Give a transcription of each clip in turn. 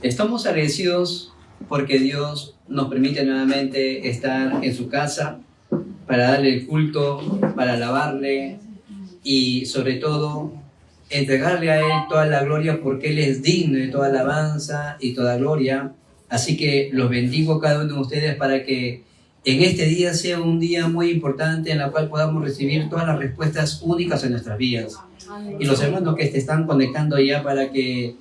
Estamos agradecidos porque Dios nos permite nuevamente estar en su casa para darle el culto, para alabarle y sobre todo entregarle a Él toda la gloria porque Él es digno de toda alabanza y toda gloria. Así que los bendigo cada uno de ustedes para que en este día sea un día muy importante en el cual podamos recibir todas las respuestas únicas en nuestras vidas. Y los hermanos que se están conectando ya para que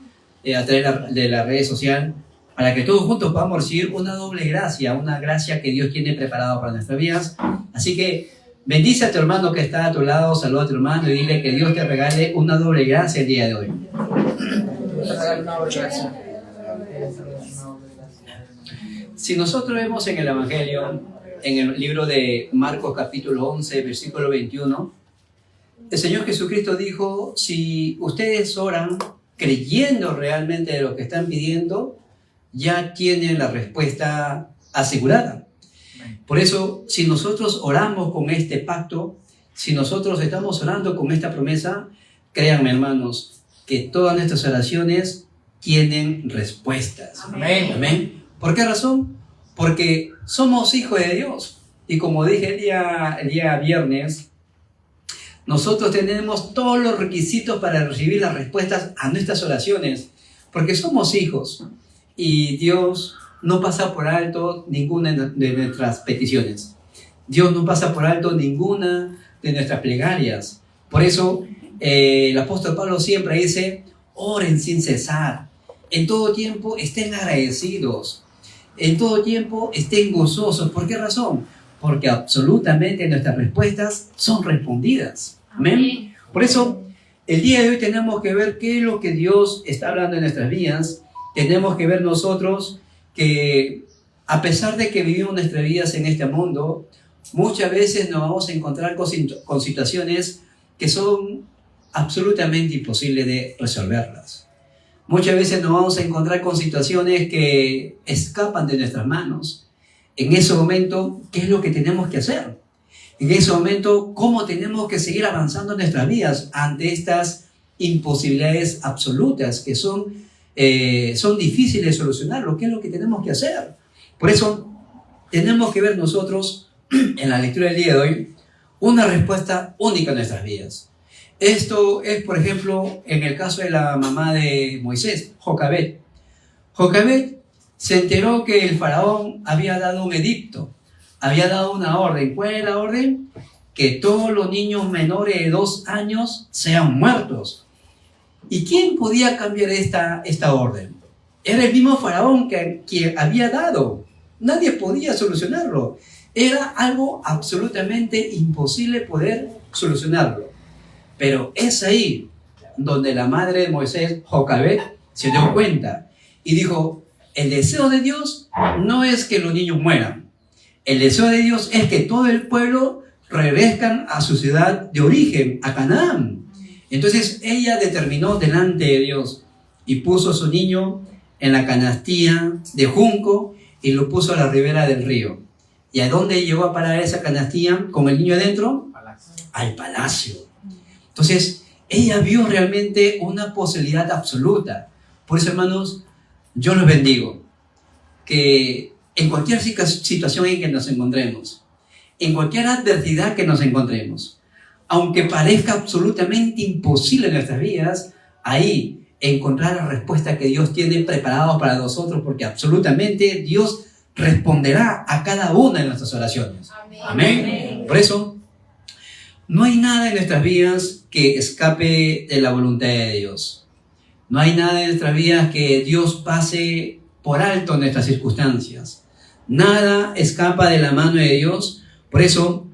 a través de la red social, para que todos juntos podamos recibir una doble gracia, una gracia que Dios tiene preparado para nuestras vidas. Así que bendice a tu hermano que está a tu lado, saluda a tu hermano y dile que Dios te regale una doble gracia el día de hoy. Si nosotros vemos en el Evangelio, en el libro de Marcos capítulo 11, versículo 21, el Señor Jesucristo dijo, si ustedes oran creyendo realmente de lo que están pidiendo, ya tienen la respuesta asegurada. Por eso, si nosotros oramos con este pacto, si nosotros estamos orando con esta promesa, créanme hermanos, que todas nuestras oraciones tienen respuestas. Amén. Amén. ¿Por qué razón? Porque somos hijos de Dios. Y como dije el día viernes, nosotros tenemos todos los requisitos para recibir las respuestas a nuestras oraciones, porque somos hijos y Dios no pasa por alto ninguna de nuestras peticiones. Dios no pasa por alto ninguna de nuestras plegarias. Por eso el apóstol Pablo siempre dice, oren sin cesar, en todo tiempo estén agradecidos, en todo tiempo estén gozosos. ¿Por qué razón? Porque absolutamente nuestras respuestas son respondidas. Amén. Por eso, el día de hoy tenemos que ver qué es lo que Dios está hablando en nuestras vidas. Tenemos que ver nosotros que, a pesar de que vivimos nuestras vidas en este mundo, muchas veces nos vamos a encontrar con situaciones que son absolutamente imposibles de resolverlas. Muchas veces nos vamos a encontrar con situaciones que escapan de nuestras manos. En ese momento, ¿qué es lo que tenemos que hacer? En ese momento, ¿cómo tenemos que seguir avanzando en nuestras vidas ante estas imposibilidades absolutas que son difíciles de solucionar? ¿Qué es lo que tenemos que hacer? Por eso, tenemos que ver nosotros, en la lectura del día de hoy, una respuesta única en nuestras vidas. Esto es, por ejemplo, en el caso de la mamá de Moisés, Jocabed. Jocabed se enteró que el faraón había dado un edicto, había dado una orden. ¿Cuál es la orden? Que todos los niños menores de 2 años sean muertos. ¿Y quién podía cambiar esta orden? Era el mismo faraón que había dado. Nadie podía solucionarlo. Era algo absolutamente imposible poder solucionarlo. Pero es ahí donde la madre de Moisés, Jocabed, se dio cuenta y dijo, el deseo de Dios no es que los niños mueran. El deseo de Dios es que todo el pueblo regresen a su ciudad de origen, a Canaán. Entonces ella determinó delante de Dios y puso a su niño en la canastilla de junco y lo puso a la ribera del río. ¿Y a dónde llegó a parar esa canastilla con el niño adentro? Al palacio. Entonces ella vio realmente una posibilidad absoluta. Por eso, hermanos, yo los bendigo, que en cualquier situación en que nos encontremos, en cualquier adversidad que nos encontremos, aunque parezca absolutamente imposible en nuestras vidas, ahí encontrar la respuesta que Dios tiene preparado para nosotros, porque absolutamente Dios responderá a cada una de nuestras oraciones. Amén. Amén. Por eso, no hay nada en nuestras vidas que escape de la voluntad de Dios. No hay nada en nuestras vidas que Dios pase por alto en nuestras circunstancias. Nada escapa de la mano de Dios. Por eso,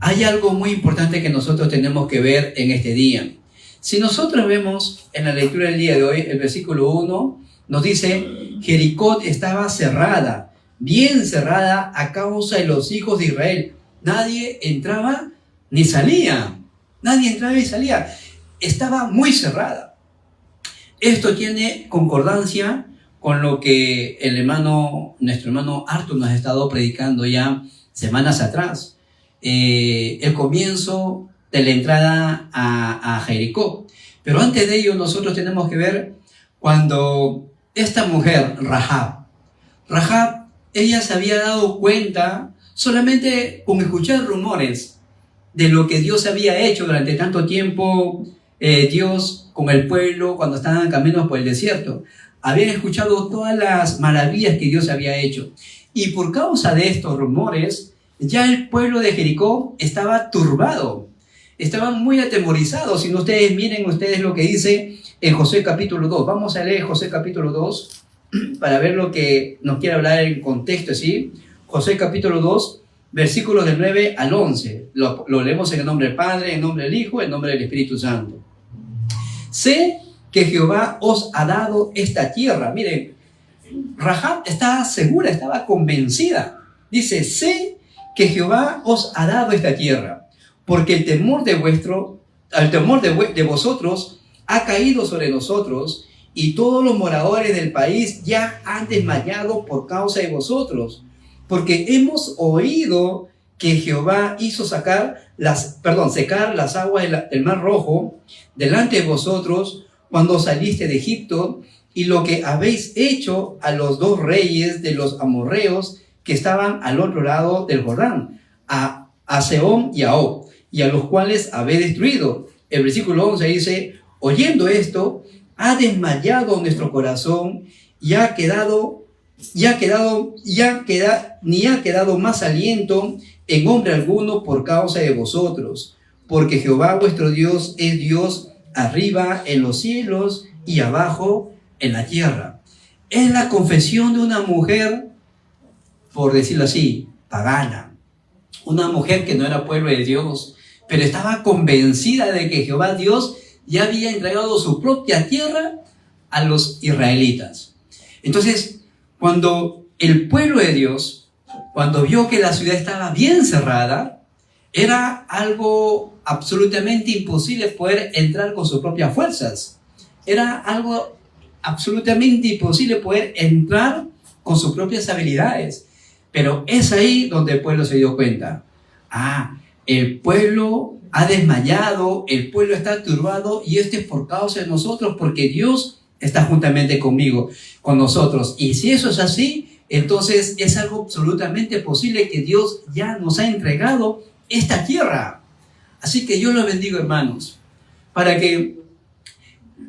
hay algo muy importante que nosotros tenemos que ver en este día. Si nosotros vemos en la lectura del día de hoy, el versículo 1 nos dice, Jericó estaba cerrada, bien cerrada a causa de los hijos de Israel. Nadie entraba ni salía. Nadie entraba ni salía. Estaba muy cerrada. Esto tiene concordancia con lo que nuestro hermano Arthur nos ha estado predicando ya semanas atrás. El comienzo de la entrada a Jericó. Pero antes de ello nosotros tenemos que ver cuando esta mujer, Rahab, ella se había dado cuenta solamente con escuchar rumores de lo que Dios había hecho durante tanto tiempo, Dios con el pueblo cuando estaban caminos por el desierto. Habían escuchado todas las maravillas que Dios había hecho. Y por causa de estos rumores, ya el pueblo de Jericó estaba turbado. Estaban muy atemorizados. Si no, ustedes miren ustedes lo que dice en Josué capítulo 2. Vamos a leer Josué capítulo 2 para ver lo que nos quiere hablar en contexto, ¿sí? Josué capítulo 2, versículos del 9 al 11. Lo leemos en el nombre del Padre, en el nombre del Hijo, en el nombre del Espíritu Santo. Sé que Jehová os ha dado esta tierra. Miren, Rahab estaba segura, estaba convencida. Dice, sé que Jehová os ha dado esta tierra, porque el temor de vosotros ha caído sobre nosotros, y todos los moradores del país ya han desmayado por causa de vosotros, porque hemos oído que Jehová hizo secar las aguas del Mar Rojo delante de vosotros cuando saliste de Egipto, y lo que habéis hecho a los dos reyes de los amorreos que estaban al otro lado del Jordán, a Sehón y a Og, y a los cuales habéis destruido. El versículo 11 dice, oyendo esto, ha desmayado nuestro corazón y ni ha quedado más aliento en hombre alguno por causa de vosotros, porque Jehová vuestro Dios es Dios arriba en los cielos y abajo en la tierra. Es la confesión de una mujer, por decirlo así, pagana, una mujer que no era pueblo de Dios, pero estaba convencida de que Jehová Dios ya había entregado su propia tierra a los israelitas. Entonces, cuando el pueblo de Dios, cuando vio que la ciudad estaba bien cerrada, era algo absolutamente imposible poder entrar con sus propias fuerzas. Era algo absolutamente imposible poder entrar con sus propias habilidades. Pero es ahí donde el pueblo se dio cuenta. El pueblo ha desmayado, el pueblo está turbado, y esto es por causa de nosotros, porque Dios está juntamente conmigo, con nosotros. Y si eso es así, entonces es algo absolutamente posible que Dios ya nos ha entregado esta tierra. Así que yo los bendigo, hermanos, para que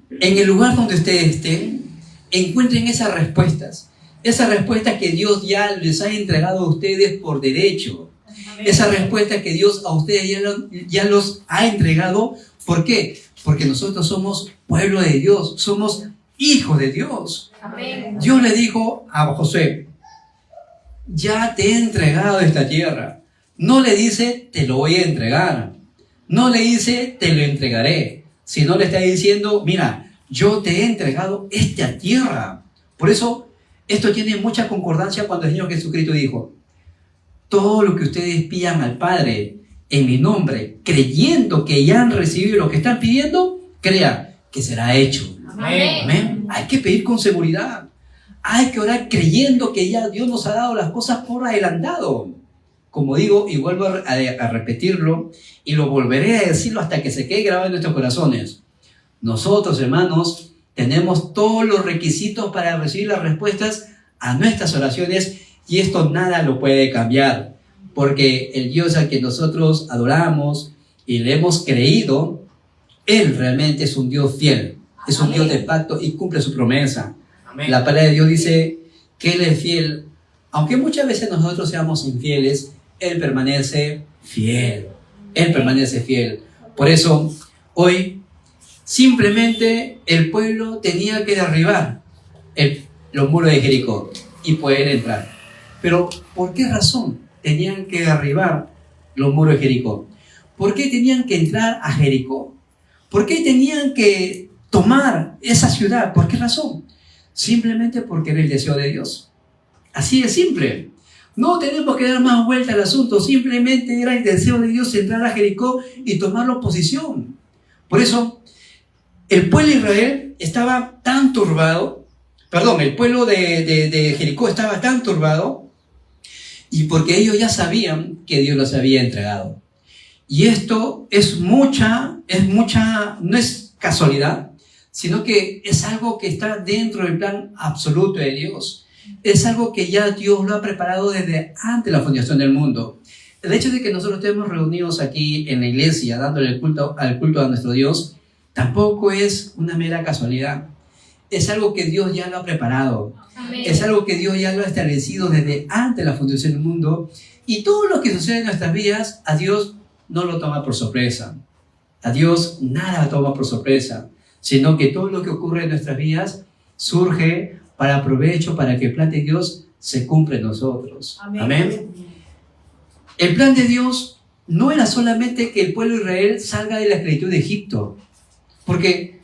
en el lugar donde ustedes estén, encuentren esas respuestas que Dios ya les ha entregado a ustedes por derecho. Esa respuesta que Dios a ustedes ya los ha entregado. ¿Por qué? Porque nosotros somos pueblo de Dios, somos hijos de Dios. Amén. Dios le dijo a Josué, ya te he entregado esta tierra. No le dice, te lo voy a entregar. No le dice, te lo entregaré. Sino le está diciendo, mira, yo te he entregado esta tierra. Por eso, esto tiene mucha concordancia cuando el Señor Jesucristo dijo, todo lo que ustedes pidan al Padre en mi nombre, creyendo que ya han recibido lo que están pidiendo, crea que será hecho. Amén. Amén. Hay que pedir con seguridad. Hay que orar creyendo que ya Dios nos ha dado las cosas por adelantado. Como digo, y vuelvo a repetirlo, y lo volveré a decirlo hasta que se quede grabado en nuestros corazones. Nosotros, hermanos, tenemos todos los requisitos para recibir las respuestas a nuestras oraciones, y esto nada lo puede cambiar, porque el Dios al que nosotros adoramos y le hemos creído, Él realmente es un Dios fiel, es un Dios de pacto y cumple su promesa. Amén. La palabra de Dios dice que Él es fiel, aunque muchas veces nosotros seamos infieles, Él permanece fiel. Él permanece fiel. Por eso, hoy, simplemente el pueblo tenía que derribar los muros de Jericó y poder entrar. Pero, ¿por qué razón tenían que derribar los muros de Jericó? ¿Por qué tenían que entrar a Jericó? ¿Por qué tenían que tomar esa ciudad? ¿Por qué razón? Simplemente porque era el deseo de Dios. Así de simple. No tenemos que dar más vuelta al asunto. Simplemente era el deseo de Dios entrar a Jericó y tomar la posición. Por eso, el pueblo de Israel estaba tan turbado. El pueblo de Jericó estaba tan turbado. Y porque ellos ya sabían que Dios los había entregado. Y esto no es casualidad, sino que es algo que está dentro del plan absoluto de Dios. Es algo que ya Dios lo ha preparado desde antes de la fundación del mundo. El hecho de que nosotros estemos reunidos aquí en la iglesia dándole el culto a nuestro Dios tampoco es una mera casualidad. Es algo que Dios ya lo ha preparado. Amén. Es algo que Dios ya lo ha establecido desde antes de la fundación del mundo. Y todo lo que sucede en nuestras vidas, a Dios no lo toma por sorpresa. A Dios nada lo toma por sorpresa, sino que todo lo que ocurre en nuestras vidas surge para provecho, para que el plan de Dios se cumpla en nosotros. Amén. Amén. El plan de Dios no era solamente que el pueblo de Israel salga de la esclavitud de Egipto, porque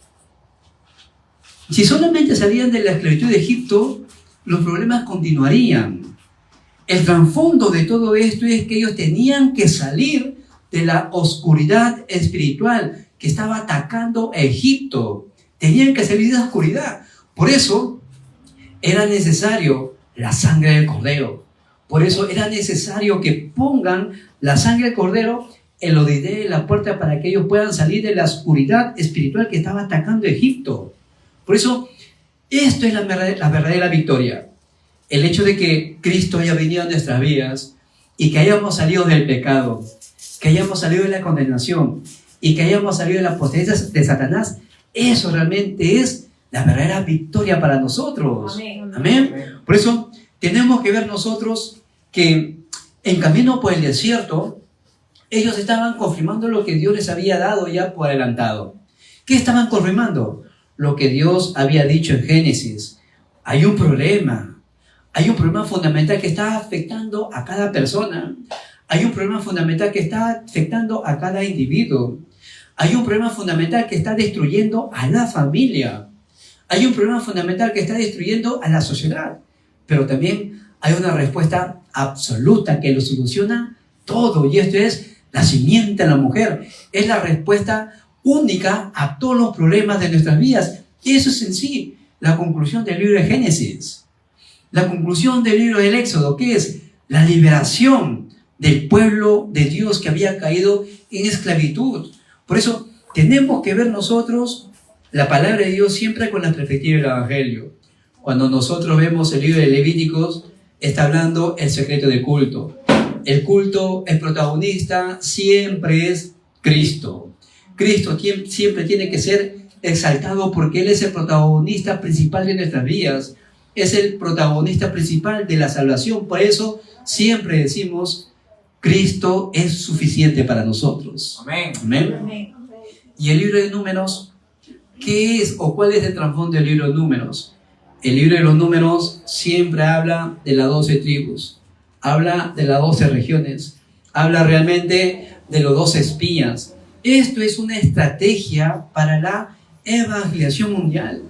si solamente salían de la esclavitud de Egipto, los problemas continuarían. El trasfondo de todo esto es que ellos tenían que salir de la oscuridad espiritual que estaba atacando a Egipto. Tenían que salir de la oscuridad. Por eso era necesario la sangre del Cordero. Por eso era necesario que pongan la sangre del Cordero en los dinteles de la puerta para que ellos puedan salir de la oscuridad espiritual que estaba atacando a Egipto. Por eso, esto es la verdadera victoria. El hecho de que Cristo haya venido a nuestras vidas y que hayamos salido del pecado, que hayamos salido de la condenación y que hayamos salido de la potestad de Satanás, eso realmente es la verdadera victoria para nosotros. Amén. Amén. Por eso tenemos que ver nosotros que en camino por el desierto, ellos estaban confirmando lo que Dios les había dado ya por adelantado. ¿Qué estaban confirmando? Lo que Dios había dicho en Génesis. Hay un problema fundamental que está afectando a cada persona. Hay un problema fundamental que está afectando a cada individuo. Hay un problema fundamental que está destruyendo a la familia. Hay un problema fundamental que está destruyendo a la sociedad. Pero también hay una respuesta absoluta que lo soluciona todo. Y esto es la simiente de la mujer. Es la respuesta única a todos los problemas de nuestras vidas. Y eso es en sí la conclusión del libro de Génesis. La conclusión del libro del Éxodo, que es la liberación del pueblo de Dios que había caído en esclavitud. Por eso tenemos que ver nosotros la palabra de Dios siempre con la perspectiva del Evangelio. Cuando nosotros vemos el libro de Levíticos, está hablando el secreto del culto. El culto, el protagonista siempre es Cristo. Cristo siempre tiene que ser exaltado porque Él es el protagonista principal de nuestras vidas. Es el protagonista principal de la salvación. Por eso siempre decimos, Cristo es suficiente para nosotros. Amén. Amén. Amén. Y el libro de Números, ¿qué es o cuál es el trasfondo del libro de Números? El libro de los Números siempre habla de las 12 tribus, habla de las 12 regiones, habla realmente de los 12 espías. Esto es una estrategia para la evangelización mundial.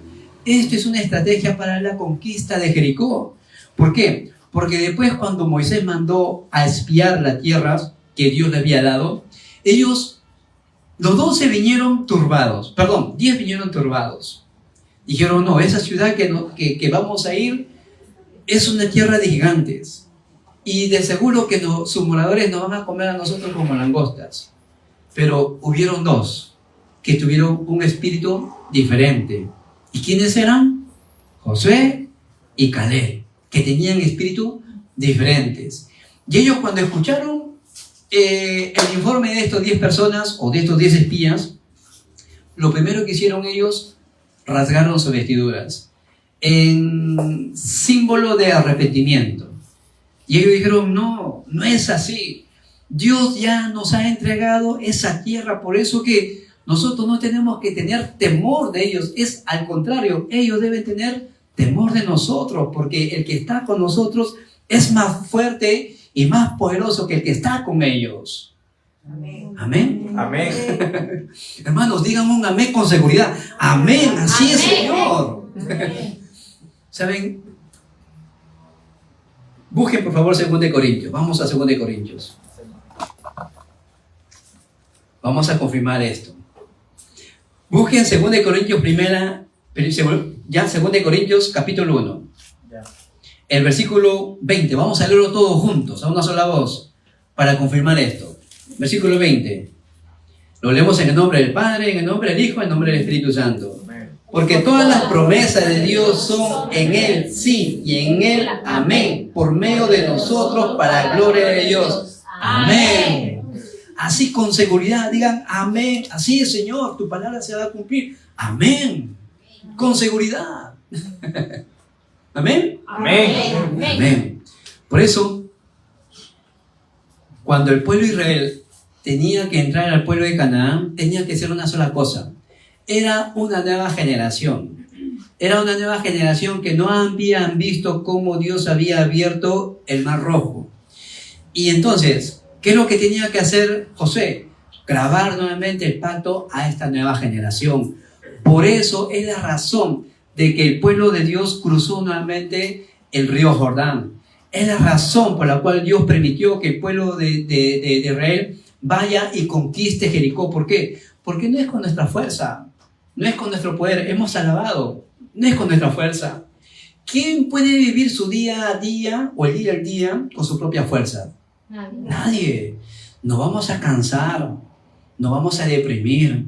Esto es una estrategia para la conquista de Jericó. ¿Por qué? Porque después cuando Moisés mandó a espiar las tierras que Dios le había dado, los 12 vinieron turbados, 10 vinieron turbados. Dijeron, no, esa ciudad que vamos a ir es una tierra de gigantes. Y de seguro que sus moradores nos van a comer a nosotros como langostas. Pero hubieron 2 que tuvieron un espíritu diferente. ¿Y quiénes eran? Josué y Caleb, que tenían espíritus diferentes. Y ellos cuando escucharon el informe de estos 10 personas o de estos 10 espías, lo primero que hicieron ellos, rasgaron sus vestiduras en símbolo de arrepentimiento. Y ellos dijeron, no es así. Dios ya nos ha entregado esa tierra, por eso que nosotros no tenemos que tener temor de ellos. Es al contrario, ellos deben tener temor de nosotros, porque el que está con nosotros es más fuerte y más poderoso que el que está con ellos. Amén. Amén. Amén. Hermanos, digan un amén con seguridad. Amén, así es, Amén. Señor. Amén. ¿Saben? Busquen por favor 2 de Corintios. Vamos a 2 de Corintios. Vamos a confirmar esto. Busquen 2 de Corintios ya 2 de Corintios capítulo 1. Ya. El versículo 20. Vamos a leerlo todos juntos, a una sola voz, para confirmar esto. Versículo 20. Lo leemos en el nombre del Padre, en el nombre del Hijo, en el nombre del Espíritu Santo. Porque todas las promesas de Dios son en Él sí y en Él amén, por medio de nosotros para la gloria de Dios. Amén. Así con seguridad digan amén. Así es, Señor, tu palabra se va a cumplir. Amén. Con seguridad. Amén. Amén. Amén. Por eso, cuando el pueblo de Israel tenía que entrar al pueblo de Canaán, tenía que ser una sola cosa. Era una nueva generación. Era una nueva generación que no habían visto cómo Dios había abierto el Mar Rojo. Y entonces, ¿qué es lo que tenía que hacer Josué? Grabar nuevamente el pacto a esta nueva generación. Por eso es la razón de que el pueblo de Dios cruzó nuevamente el río Jordán. Es la razón por la cual Dios permitió que el pueblo de Israel vaya y conquiste Jericó. ¿Por qué? Porque no es con nuestra fuerza, no es con nuestro poder. Hemos alabado, no es con nuestra fuerza. ¿Quién puede vivir su día a día o el día al día con su propia fuerza? Nadie. Nos vamos a cansar, nos vamos a deprimir,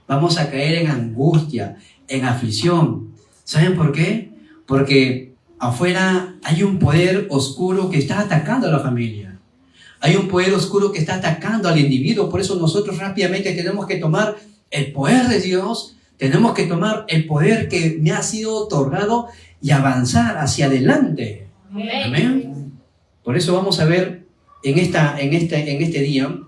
vamos a caer en angustia, en aflicción. ¿Saben por qué? Porque afuera hay un poder oscuro que está atacando a la familia. Hay un poder oscuro que está atacando al individuo. Por eso nosotros rápidamente tenemos que tomar el poder de Dios, tenemos que tomar el poder que me ha sido otorgado y avanzar hacia adelante. Amén. Por eso vamos a ver en este día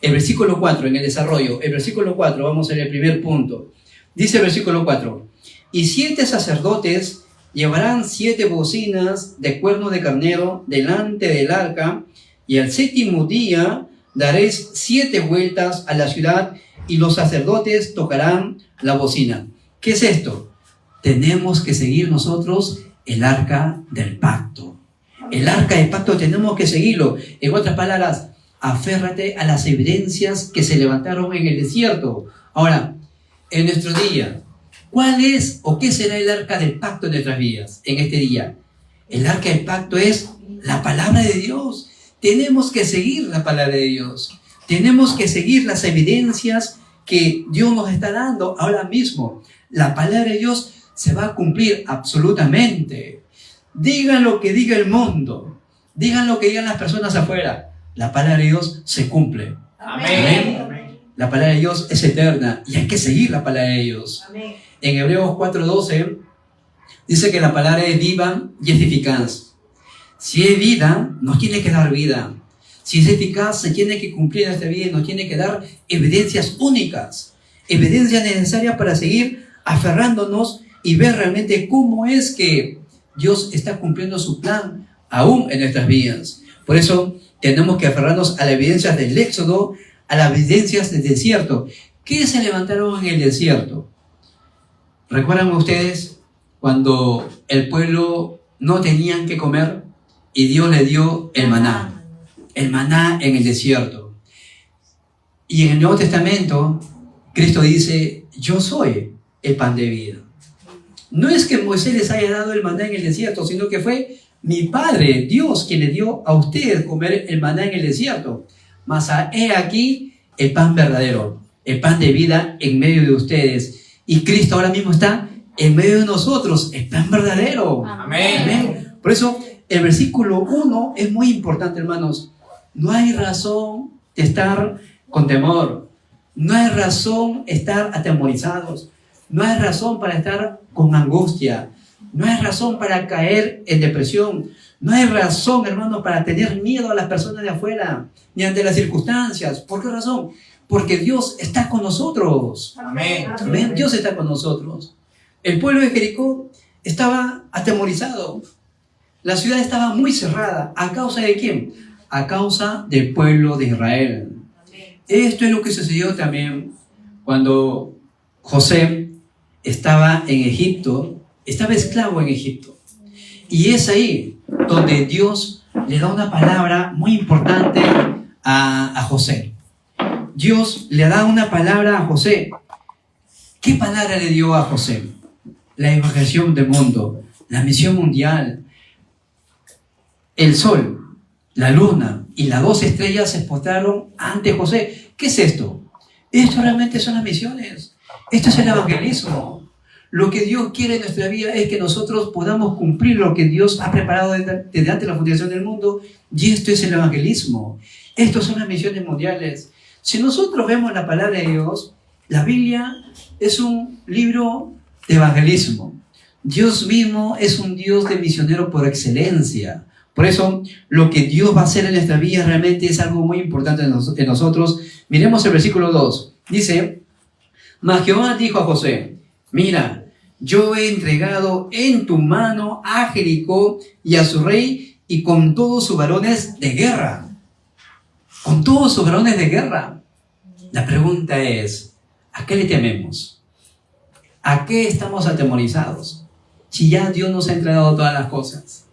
el versículo 4, en el desarrollo. El versículo 4, vamos a ver el primer punto. Dice el versículo 4: y 7 sacerdotes llevarán 7 bocinas de cuerno de carnero delante del arca, y al 7º día daréis 7 vueltas a la ciudad, y los sacerdotes tocarán la bocina. ¿Qué es esto? Tenemos que seguir nosotros el arca del pacto. El arca del pacto tenemos que seguirlo. En otras palabras, aférrate a las evidencias que se levantaron en el desierto. Ahora, en nuestro día, ¿cuál es o qué será el arca del pacto en nuestras vidas en este día? El arca del pacto es la palabra de Dios. Tenemos que seguir la palabra de Dios. Tenemos que seguir las evidencias que Dios nos está dando ahora mismo. La palabra de Dios se va a cumplir absolutamente. Digan lo que diga el mundo, digan lo que digan las personas afuera, la palabra de Dios se cumple. Amén. Amén. La palabra de Dios es eterna y hay que seguir la palabra de Dios. Amén. En Hebreos 4:12 dice que la palabra es viva y es eficaz. Si es vida, nos tiene que dar vida. Si es eficaz, se tiene que cumplir en nuestra vida y nos tiene que dar evidencias únicas, evidencias necesarias para seguir aferrándonos y ver realmente cómo es que Dios está cumpliendo su plan aún en nuestras vidas. Por eso tenemos que aferrarnos a las evidencias del Éxodo, a las evidencias del desierto. ¿Qué se levantaron en el desierto? ¿Recuerdan ustedes cuando el pueblo no tenían que comer y Dios le dio el maná? El maná en el desierto. Y en el Nuevo Testamento, Cristo dice: yo soy el pan de vida. No es que Moisés les haya dado el maná en el desierto, sino que fue mi Padre, Dios, quien le dio a ustedes comer el maná en el desierto. Mas he aquí el pan verdadero, el pan de vida en medio de ustedes. Y Cristo ahora mismo está en medio de nosotros, el pan verdadero. Amén. Amén. Por eso el versículo 1 es muy importante, hermanos. No hay razón de estar con temor. No hay razón de estar atemorizados. No hay razón para estar con angustia. No hay razón para caer en depresión. No hay razón, hermanos, para tener miedo a las personas de afuera, ni ante las circunstancias. ¿Por qué razón? Porque Dios está con nosotros. Amén. Amén. Dios está con nosotros. El pueblo de Jericó estaba atemorizado. La ciudad estaba muy cerrada. ¿A causa de quién? A causa del pueblo de Israel. Esto es lo que sucedió también cuando José estaba en Egipto, estaba esclavo en Egipto. Y es ahí donde Dios le da una palabra muy importante a José. Dios le da una palabra a José. ¿Qué palabra le dio a José? La evangelización del mundo, la misión mundial. El sol, la luna y las 2 estrellas se postraron ante José. ¿Qué es esto? Esto realmente son las misiones. Esto es el evangelismo. Lo que Dios quiere en nuestra vida es que nosotros podamos cumplir lo que Dios ha preparado desde antes de la fundación del mundo. Y esto es el evangelismo. Estos son las misiones mundiales. Si nosotros vemos la palabra de Dios, la Biblia es un libro de evangelismo. Dios mismo es un Dios de misionero por excelencia. Por eso, lo que Dios va a hacer en nuestra vida realmente es algo muy importante en nosotros. Miremos el versículo 2. Dice, mas Jehová dijo a Josué, mira, yo he entregado en tu mano a Jericó y a su rey y con todos sus varones de guerra. Con todos sus varones de guerra. La pregunta es, ¿a qué le tememos? ¿A qué estamos atemorizados? Si ya Dios nos ha entregado todas las cosas.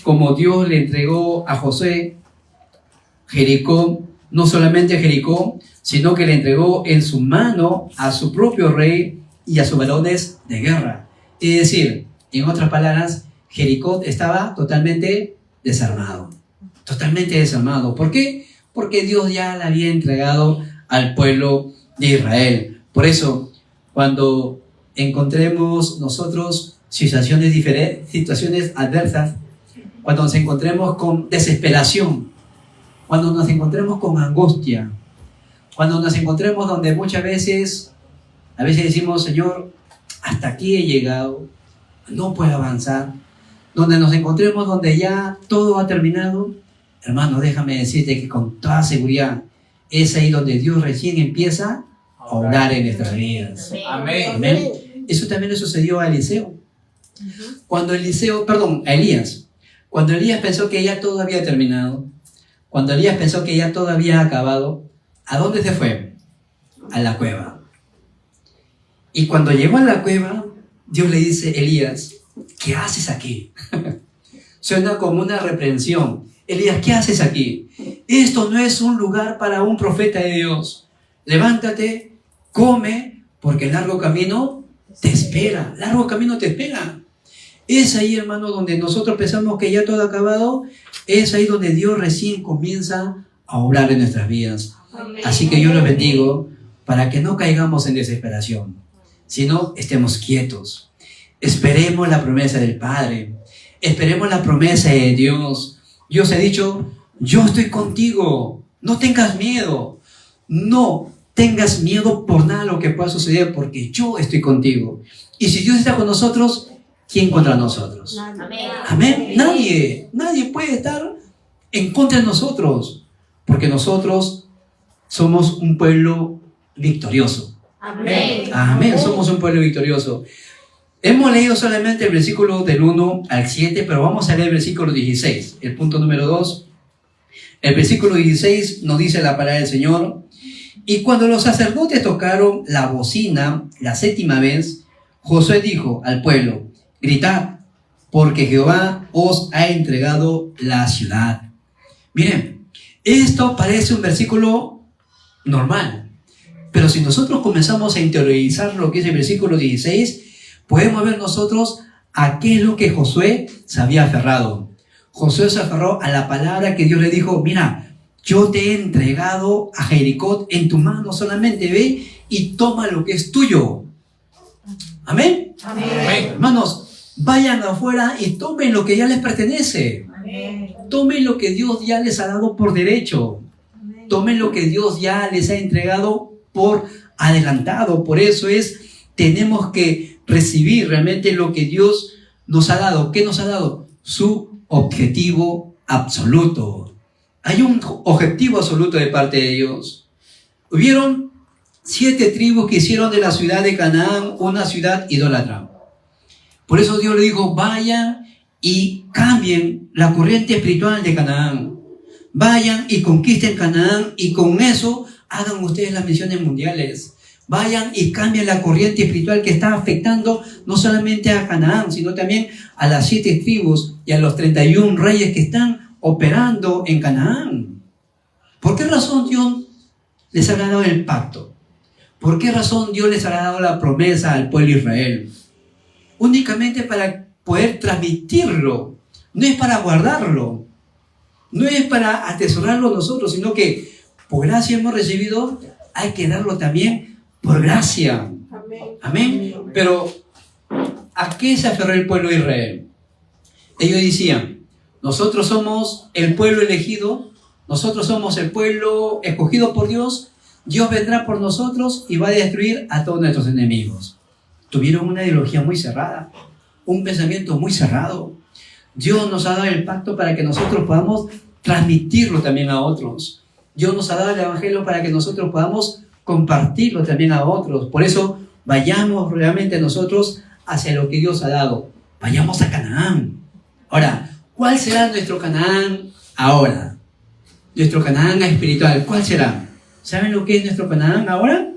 Como Dios le entregó a Josué Jericó, no solamente Jericó, sino que le entregó en su mano a su propio rey y a sus varones de guerra. Es decir, en otras palabras, Jericó estaba totalmente desarmado. Totalmente desarmado. ¿Por qué? Porque Dios ya le había entregado al pueblo de Israel. Por eso, cuando encontremos nosotros situaciones diferentes, situaciones adversas, cuando nos encontremos con desesperación, cuando nos encontremos con angustia, cuando nos encontremos donde muchas veces, a veces decimos, Señor, hasta aquí he llegado, no puedo avanzar, donde nos encontremos donde ya todo ha terminado, hermano, déjame decirte que con toda seguridad es ahí donde Dios recién empieza a obrar en nuestras vidas. Amén. Amén. Eso también le sucedió a Eliseo. Cuando a Elías. Cuando Elías pensó que ya todo había terminado, cuando Elías pensó que ya todo había acabado, ¿a dónde se fue? A la cueva. Y cuando llegó a la cueva, Dios le dice, Elías, ¿qué haces aquí? Suena como una reprensión. Elías, ¿qué haces aquí? Esto no es un lugar para un profeta de Dios. Levántate, come, porque el largo camino te espera. Largo camino te espera. Es ahí, hermano, donde nosotros pensamos que ya todo ha acabado. Es ahí donde Dios recién comienza a obrar en nuestras vidas. Así que yo los bendigo para que no caigamos en desesperación, sino estemos quietos. Esperemos la promesa del Padre. Esperemos la promesa de Dios. Dios ha dicho, yo estoy contigo. No tengas miedo. No tengas miedo por nada lo que pueda suceder, porque yo estoy contigo. Y si Dios está con nosotros, ¿quién contra nosotros? Amén. Amén. Nadie puede estar en contra de nosotros, porque nosotros somos un pueblo victorioso. Amén. Amén. Somos un pueblo victorioso. Hemos leído solamente el versículo del 1 al 7, pero vamos a leer el versículo 16, el punto número 2. El versículo 16 nos dice la palabra del Señor. Y cuando los sacerdotes tocaron la bocina la 7ª vez, Josué dijo al pueblo, gritad, porque Jehová os ha entregado la ciudad. Miren, esto parece un versículo normal, pero si nosotros comenzamos a interiorizar lo que es el versículo 16, podemos ver nosotros a qué es lo que Josué se había aferrado. Josué se aferró a la palabra que Dios le dijo, mira, yo te he entregado a Jericó en tu mano, solamente ve y toma lo que es tuyo. Amén. Amén. Hermanos, vayan afuera y tomen lo que ya les pertenece. Amén. Tomen lo que Dios ya les ha dado por derecho. Tomen lo que Dios ya les ha entregado por adelantado. Por eso tenemos que recibir realmente lo que Dios nos ha dado. ¿Qué nos ha dado? Su objetivo absoluto. Hay un objetivo absoluto de parte de Dios. Hubieron 7 tribus que hicieron de la ciudad de Canaán una ciudad idólatra. Por eso Dios le dijo, vayan y cambien la corriente espiritual de Canaán. Vayan y conquisten Canaán y con eso hagan ustedes las misiones mundiales. Vayan y cambien la corriente espiritual que está afectando no solamente a Canaán, sino también a las 7 tribus y a los 31 reyes que están operando en Canaán. ¿Por qué razón Dios les ha dado el pacto? ¿Por qué razón Dios les ha dado la promesa al pueblo de Israel? Únicamente para poder transmitirlo. No es para guardarlo. No es para atesorarlo nosotros, sino que por gracia hemos recibido hay que darlo también por gracia. Amén. Pero ¿a qué se aferró el pueblo de Israel? Ellos decían, nosotros somos el pueblo elegido, nosotros somos el pueblo escogido por Dios, Dios vendrá por nosotros y va a destruir a todos nuestros enemigos. Tuvieron una ideología muy cerrada, un pensamiento muy cerrado. Dios nos ha dado el pacto para que nosotros podamos transmitirlo también a otros. Dios nos ha dado el evangelio para que nosotros podamos compartirlo también a otros. Por eso, vayamos realmente nosotros hacia lo que Dios ha dado. Vayamos a Canaán. Ahora, ¿cuál será nuestro Canaán ahora? Nuestro Canaán espiritual, ¿cuál será? ¿Saben lo que es nuestro Canaán ahora?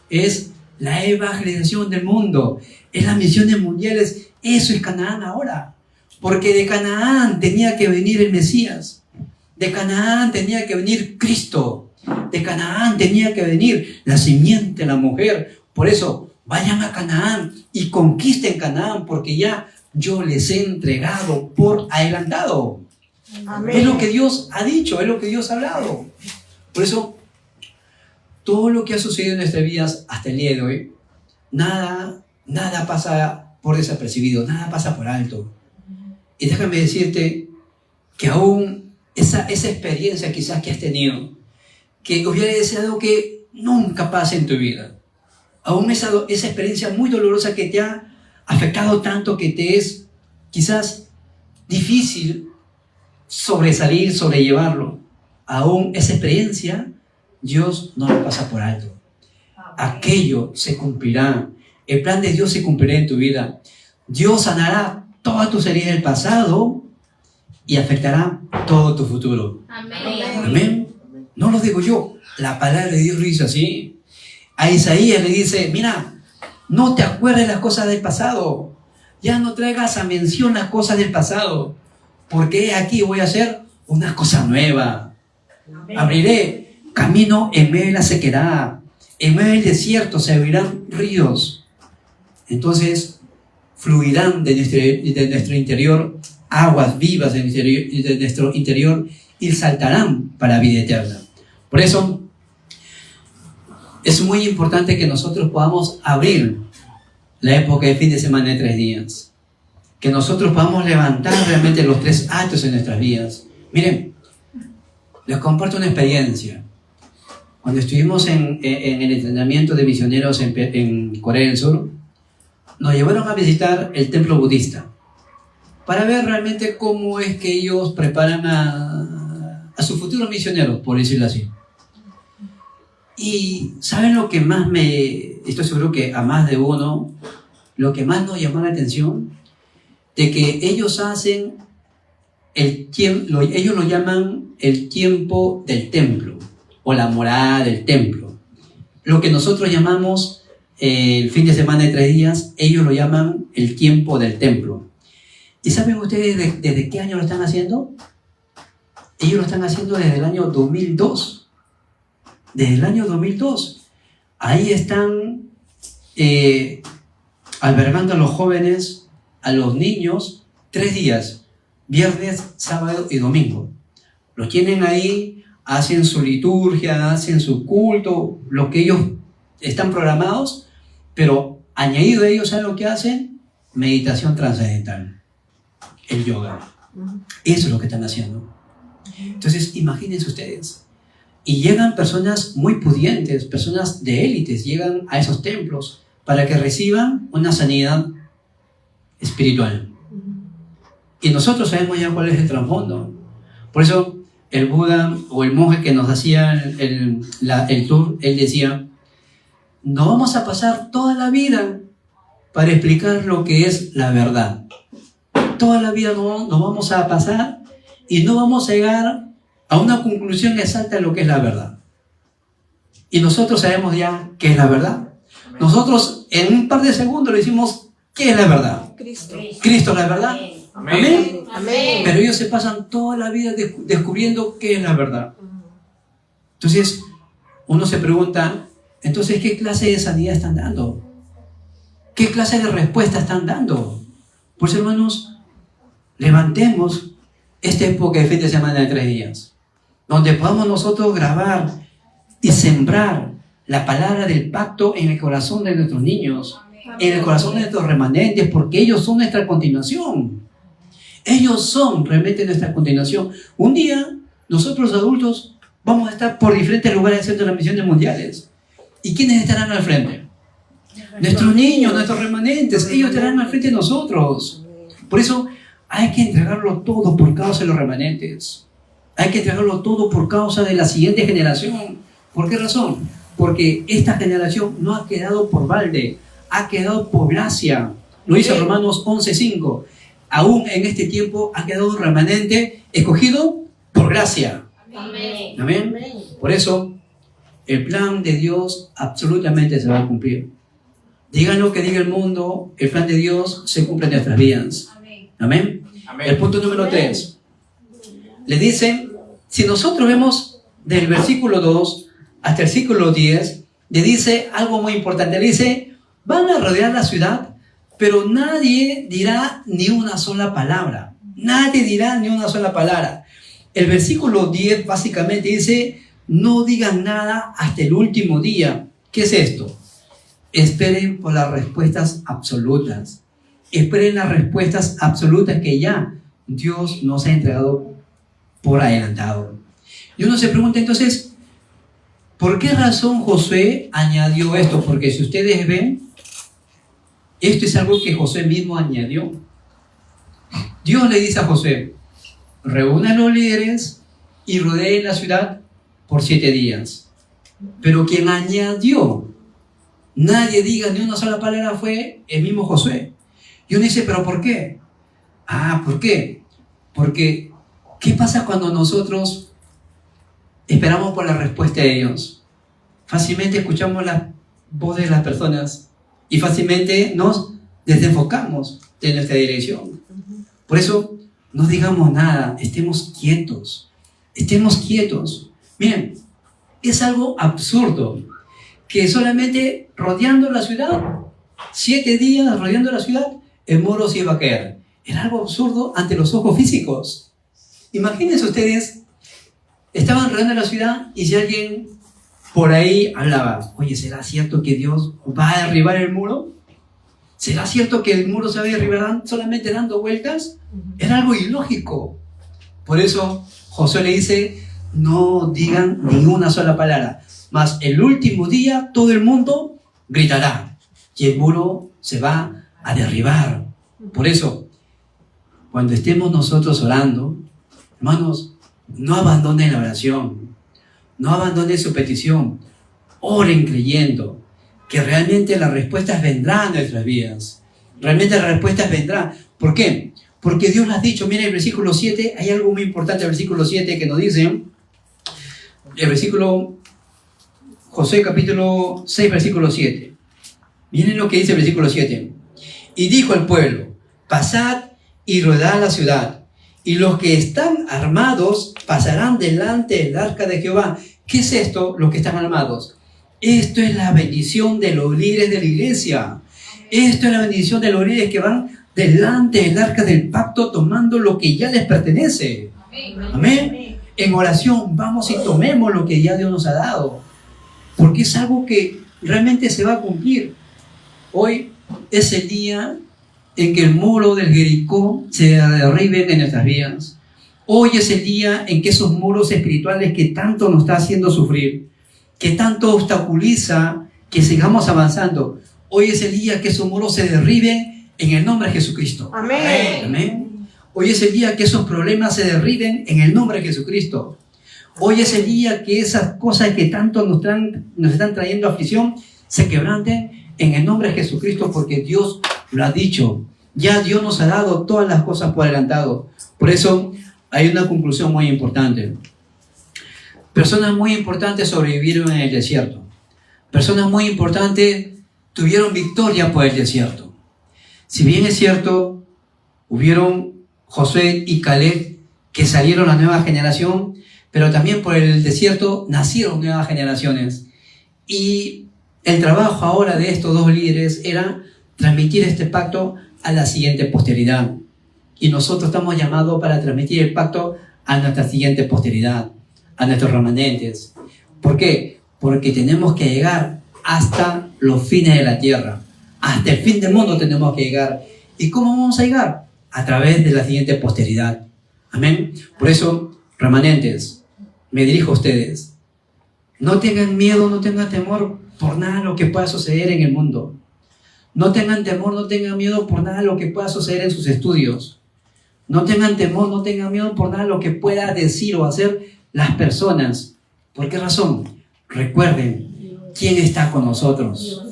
Es la evangelización del mundo, es las misiones mundiales. Eso es Canaán ahora. Porque de Canaán tenía que venir el Mesías. De Canaán tenía que venir Cristo. De Canaán tenía que venir la simiente, la mujer. Por eso, vayan a Canaán y conquisten Canaán, porque ya yo les he entregado por adelantado. Amén. Es lo que Dios ha dicho, es lo que Dios ha hablado. Por eso, todo lo que ha sucedido en nuestras vidas hasta el día de hoy, nada pasa por desapercibido, nada pasa por alto. Y déjame decirte que aún esa experiencia quizás que has tenido, que hubiera deseado que nunca pase en tu vida, aún esa experiencia muy dolorosa que te ha afectado tanto, que te es quizás difícil sobresalir, sobrellevarlo, aún esa experiencia, Dios no lo pasa por alto. Aquello se cumplirá. El plan de Dios se cumplirá en tu vida. Dios sanará todas tus heridas del pasado y afectará todo tu futuro. Amén. Amén. No lo digo yo. La palabra de Dios lo dice así. A Isaías le dice, mira, no te acuerdes las cosas del pasado. Ya no traigas a mención las cosas del pasado. Porque aquí voy a hacer una cosa nueva. Amén. Abriré camino en medio de la sequedad. En medio del desierto se abrirán ríos. Entonces fluirán de nuestro interior aguas vivas de nuestro interior y saltarán para la vida eterna. Por eso es muy importante que nosotros podamos abrir la época de fin de semana de 3 días. Que nosotros podamos levantar realmente los 3 actos en nuestras vidas. Miren, les comparto una experiencia. Cuando estuvimos en el entrenamiento de misioneros en Corea del Sur, nos llevaron a visitar el templo budista para ver realmente cómo es que ellos preparan a sus futuros misioneros, por decirlo así. Y ¿saben lo que más estoy seguro que a más de uno, lo que más nos llamó la atención? De que ellos hacen ellos lo llaman el tiempo del templo o la morada del templo. Lo que nosotros llamamos el fin de semana de 3 días, ellos lo llaman el tiempo del templo. ¿Y saben ustedes desde qué año lo están haciendo? Ellos lo están haciendo desde el año 2002. Desde el año 2002. Ahí están albergando a los jóvenes, a los niños, 3 días. Viernes, sábado y domingo. Los tienen ahí, hacen su liturgia, hacen su culto, lo que ellos están programados, pero añadido a ellos, ¿saben lo que hacen? Meditación trascendental, el yoga. Eso es lo que están haciendo. Entonces, imagínense ustedes. Y llegan personas muy pudientes, personas de élites, llegan a esos templos para que reciban una sanidad espiritual. Y nosotros sabemos ya cuál es el trasfondo. Por eso, el Buda o el monje que nos hacía el tour, él decía, no vamos a pasar toda la vida para explicar lo que es la verdad. Toda la vida no vamos a pasar y no vamos a llegar a una conclusión exacta de lo que es la verdad. Y nosotros sabemos ya qué es la verdad. Nosotros en un par de segundos le decimos qué es la verdad. Cristo es la verdad. Amén. Amén. Pero ellos se pasan toda la vida descubriendo qué es la verdad. Entonces, uno se pregunta, entonces, ¿qué clase de sanidad están dando? ¿Qué clase de respuesta están dando? Pues, hermanos, levantemos esta época de fin de semana de 3 días, donde podamos nosotros grabar y sembrar la palabra del pacto en el corazón de nuestros niños, en el corazón de nuestros remanentes, porque ellos son nuestra continuación. Ellos son realmente nuestra continuación. Un día, nosotros adultos vamos a estar por diferentes lugares haciendo las misiones mundiales. ¿Y quiénes estarán al frente? Nuestros niños, nuestros remanentes, ellos estarán al frente de nosotros. Por eso hay que entregarlo todo por causa de los remanentes. Hay que entregarlo todo por causa de la siguiente generación. ¿Por qué razón? Porque esta generación no ha quedado por balde, ha quedado por gracia. Lo dice Romanos 11:5. Aún en este tiempo ha quedado un remanente escogido por gracia. Amén. Amén. Por eso, el plan de Dios absolutamente se va a cumplir. Digan lo que diga el mundo, el plan de Dios se cumple en nuestras vidas. Amén. Amén. El punto número 3. Le dice, si nosotros vemos del versículo 2 hasta el versículo 10, le dice algo muy importante. Le dice, van a rodear la ciudad, pero nadie dirá ni una sola palabra. Nadie dirá ni una sola palabra. El versículo 10 básicamente dice, no digan nada hasta el último día. ¿Qué es esto? Esperen por las respuestas absolutas. Esperen las respuestas absolutas que ya Dios nos ha entregado por adelantado. Y uno se pregunta entonces, ¿por qué razón Josué añadió esto? Porque si ustedes ven, esto es algo que Josué mismo añadió. Dios le dice a Josué, reúnan los líderes y rodeen la ciudad por 7 días. Pero quien añadió, nadie diga ni una sola palabra, fue el mismo Josué. Y uno dice, ¿pero por qué? ¿Por qué? Porque, ¿qué pasa cuando nosotros esperamos por la respuesta de Dios? Fácilmente escuchamos la voz de las personas y fácilmente nos desenfocamos de nuestra dirección. Por eso, no digamos nada, estemos quietos. Estemos quietos. Miren, es algo absurdo que solamente rodeando la ciudad, 7 días rodeando la ciudad, el muro se iba a caer. Era algo absurdo ante los ojos físicos. Imagínense ustedes, estaban rodeando la ciudad y si alguien por ahí hablaba, oye, ¿será cierto que Dios va a derribar el muro? ¿Será cierto que el muro se va a derribar solamente dando vueltas? Era algo ilógico. Por eso Josué le dice, no digan ni una sola palabra, mas el último día todo el mundo gritará y el muro se va a derribar. Por eso, cuando estemos nosotros orando, hermanos, no abandonen la oración, no abandonen su petición, oren creyendo que realmente las respuestas vendrán a nuestras vidas. Realmente las respuestas vendrán. ¿Por qué? Porque Dios lo ha dicho. Miren el versículo 7, hay algo muy importante en el versículo 7 que nos dice, el versículo, Josué capítulo 6, versículo 7. Miren lo que dice el versículo 7. Y dijo al pueblo, pasad y rodead la ciudad, y los que están armados pasarán delante del arca de Jehová. ¿Qué es esto, los que están armados? Esto es la bendición de los líderes de la iglesia. Esto es la bendición de los líderes que van delante del arca del pacto tomando lo que ya les pertenece. Amén. En oración vamos y tomemos lo que ya Dios nos ha dado, porque es algo que realmente se va a cumplir. Hoy es el día en que el muro del Jericó se derribe en nuestras vidas. Hoy es el día en que esos muros espirituales que tanto nos está haciendo sufrir, que tanto obstaculiza que sigamos avanzando, hoy es el día que esos muros se derriben en el nombre de Jesucristo. Amén. Amén. Hoy es el día que esos problemas se derriben en el nombre de Jesucristo. Hoy es el día que esas cosas que tanto nos están trayendo aflicción se quebranten en el nombre de Jesucristo, porque Dios lo ha dicho. Ya Dios nos ha dado todas las cosas por adelantado. Por eso hay una conclusión muy importante. Personas muy importantes sobrevivieron en el desierto. Personas muy importantes tuvieron victoria por el desierto. Si bien es cierto, hubieron Josué y Caleb que salieron a la nueva generación, pero también por el desierto nacieron nuevas generaciones. Y el trabajo ahora de estos dos líderes era transmitir este pacto a la siguiente posteridad. Y nosotros estamos llamados para transmitir el pacto a nuestra siguiente posteridad, a nuestros remanentes. ¿Por qué? porque tenemos que llegar hasta los fines de la tierra. Hasta el fin del mundo tenemos que llegar. ¿Y cómo vamos a llegar? A través de la siguiente posteridad. Amén. Por eso, remanentes, me dirijo a ustedes. No tengan miedo, no tengan temor por nada de lo que pueda suceder en el mundo. No tengan temor, no tengan miedo por nada de lo que pueda suceder en sus estudios. No tengan temor, no tengan miedo por nada de lo que pueda decir o hacer las personas. ¿Por qué razón? Recuerden quién está con nosotros.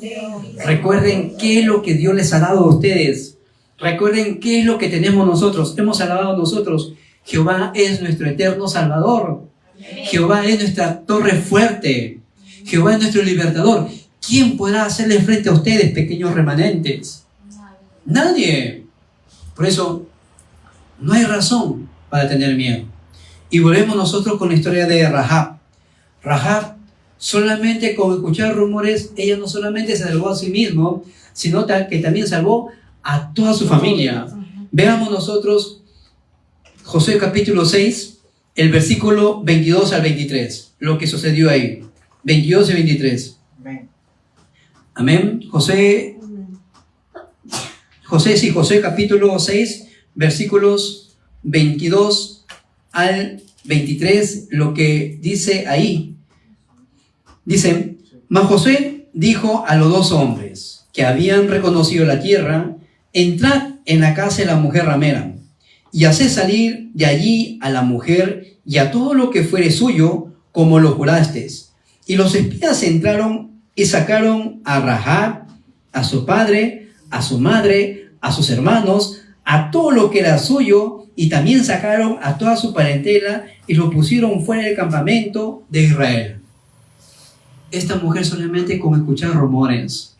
Recuerden qué es lo que Dios les ha dado a ustedes. Recuerden qué es lo que tenemos nosotros. Hemos salvado nosotros. Jehová es nuestro eterno Salvador. Jehová es nuestra torre fuerte. Jehová es nuestro libertador. ¿Quién podrá hacerle frente a ustedes, pequeños remanentes? Nadie. Por eso, no hay razón para tener miedo. Y volvemos nosotros con la historia de Rahab. Rahab, solamente con escuchar rumores, ella no solamente se salvó a sí misma, sino que también salvó a toda su familia. Veamos nosotros Josué capítulo 6, el versículo 22 al 23, lo que sucedió ahí. 22 y 23. Amén. Josué capítulo 6, versículos 22 al 23, lo que dice ahí. Dice: mas Josué dijo a los dos hombres que habían reconocido la tierra: entrad en la casa de la mujer ramera, y haced salir de allí a la mujer y a todo lo que fuere suyo, como lo jurasteis. Y los espías entraron y sacaron a Rahab, a su padre, a su madre, a sus hermanos, a todo lo que era suyo, y también sacaron a toda su parentela y lo pusieron fuera del campamento de Israel. Esta mujer solamente con escuchar rumores,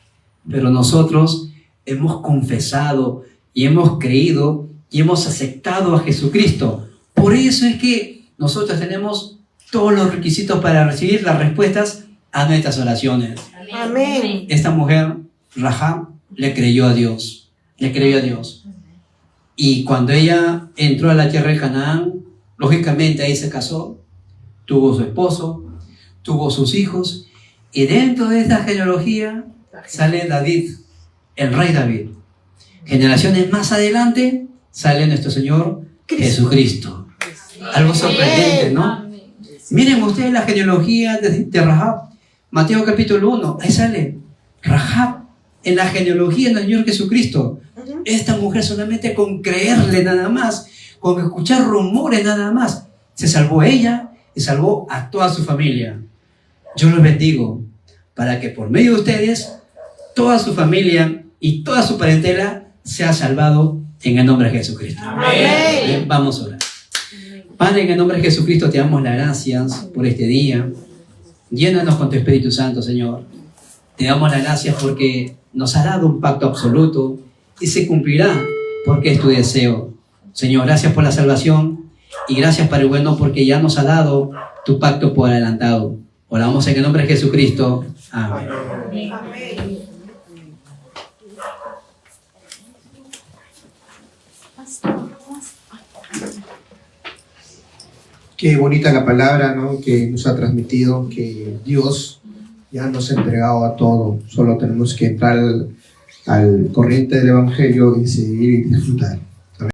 pero nosotros hemos confesado y hemos creído y hemos aceptado a Jesucristo. Por eso es que nosotros tenemos todos los requisitos para recibir las respuestas a nuestras oraciones. Amén. Esta mujer, Rahab, le creyó a Dios. Le creyó a Dios. Y cuando ella entró a la tierra de Canaán, lógicamente ahí se casó, tuvo su esposo, tuvo sus hijos, y dentro de esta genealogía sale David, el rey David. Generaciones más adelante sale nuestro Señor Jesucristo. Algo sorprendente, ¿no? Miren ustedes la genealogía de Rahab. Mateo capítulo 1, ahí sale Rahab en la genealogía del Señor Jesucristo. Esta mujer solamente con creerle nada más, con escuchar rumores nada más, se salvó ella y salvó a toda su familia. Yo los bendigo para que por medio de ustedes toda su familia y toda su parentela sea salvado en el nombre de Jesucristo. Amén. Bien, vamos a orar. Padre, en el nombre de Jesucristo te damos las gracias por este día. Llénanos con tu Espíritu Santo, Señor. Te damos las gracias porque nos has dado un pacto absoluto y se cumplirá porque es tu deseo. Señor, gracias por la salvación y gracias, Padre bueno, porque ya nos ha dado tu pacto por adelantado. Oramos en el nombre de Jesucristo. Amén. Amén. Qué bonita la palabra, ¿no?, que nos ha transmitido, que Dios ya nos ha entregado a todo. Solo tenemos que entrar al corriente del Evangelio y seguir y disfrutar.